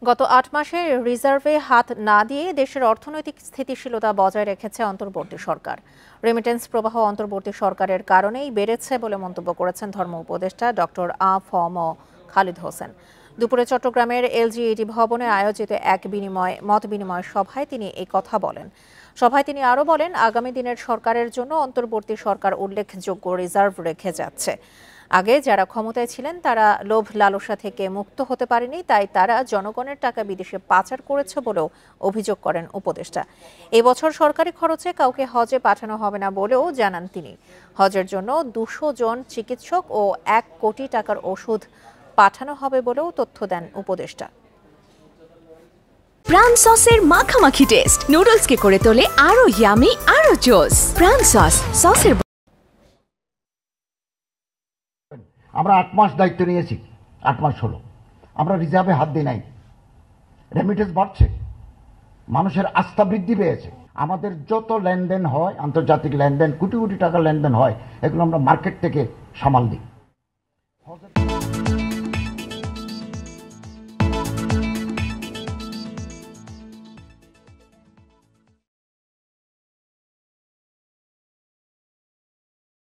গত ৮ মাসে রিজার্ভে হাত না দিয়ে দেশের অর্থনৈতিক স্থিতিশীলতা বজায় রেখেছে অন্তর্বর্তী সরকার। রেমিটেন্স প্রবাহ অন্তর্বর্তী সরকারের কারণেই বেড়েছে বলে মন্তব্য করেছেন ধর্ম উপদেষ্টা ডক্টর আ.ফ.ম. খালিদ হোসেন। দুপুরে চট্টগ্রামের এলজিইডি ভবনে আয়োজিত এক মত বিনিময় সভায় তিনি এই কথা বলেন। সভায় তিনি আরও বলেন, আগামী দিনের সরকারের জন্য অন্তর্বর্তী সরকার উল্লেখযোগ্য রিজার্ভ রেখে যাচ্ছে। আগে যারা ক্ষমতায় ছিলেন তারা লোভ লালসা থেকে মুক্ত হতে পারেনি, তাই তারা জনগণের টাকা বিদেশে পাচার করেছে বলেও অভিযোগ করেন উপদেষ্টা। এবছর সরকারি খরচে কাউকে হজে পাঠানো হবে না বলেও জানান তিনি। হজের জন্য 200 জন চিকিৎসক ও 1 কোটি টাকার ওষুধ পাঠানো হবে বলেও তথ্য দেন উপদেষ্টা। প্রাণ সসের মাখামাখি টেস্ট নুডলসকে করে তোলে আরো ইয়ামি, আরো জোস। প্রাণ সসের আমরা 8 মাস দায়িত্ব নিয়েছি, 8 মাস হলো আমরা রিজার্ভে হাত দিই নাই। রেমিটেন্স বাড়ছে, মানুষের আস্থা বৃদ্ধি পেয়েছে। আমাদের যত লেনদেন হয়, আন্তর্জাতিক লেনদেন, কোটি কোটি টাকার লেনদেন হয়, এগুলো আমরা মার্কেট থেকে সামাল দিই।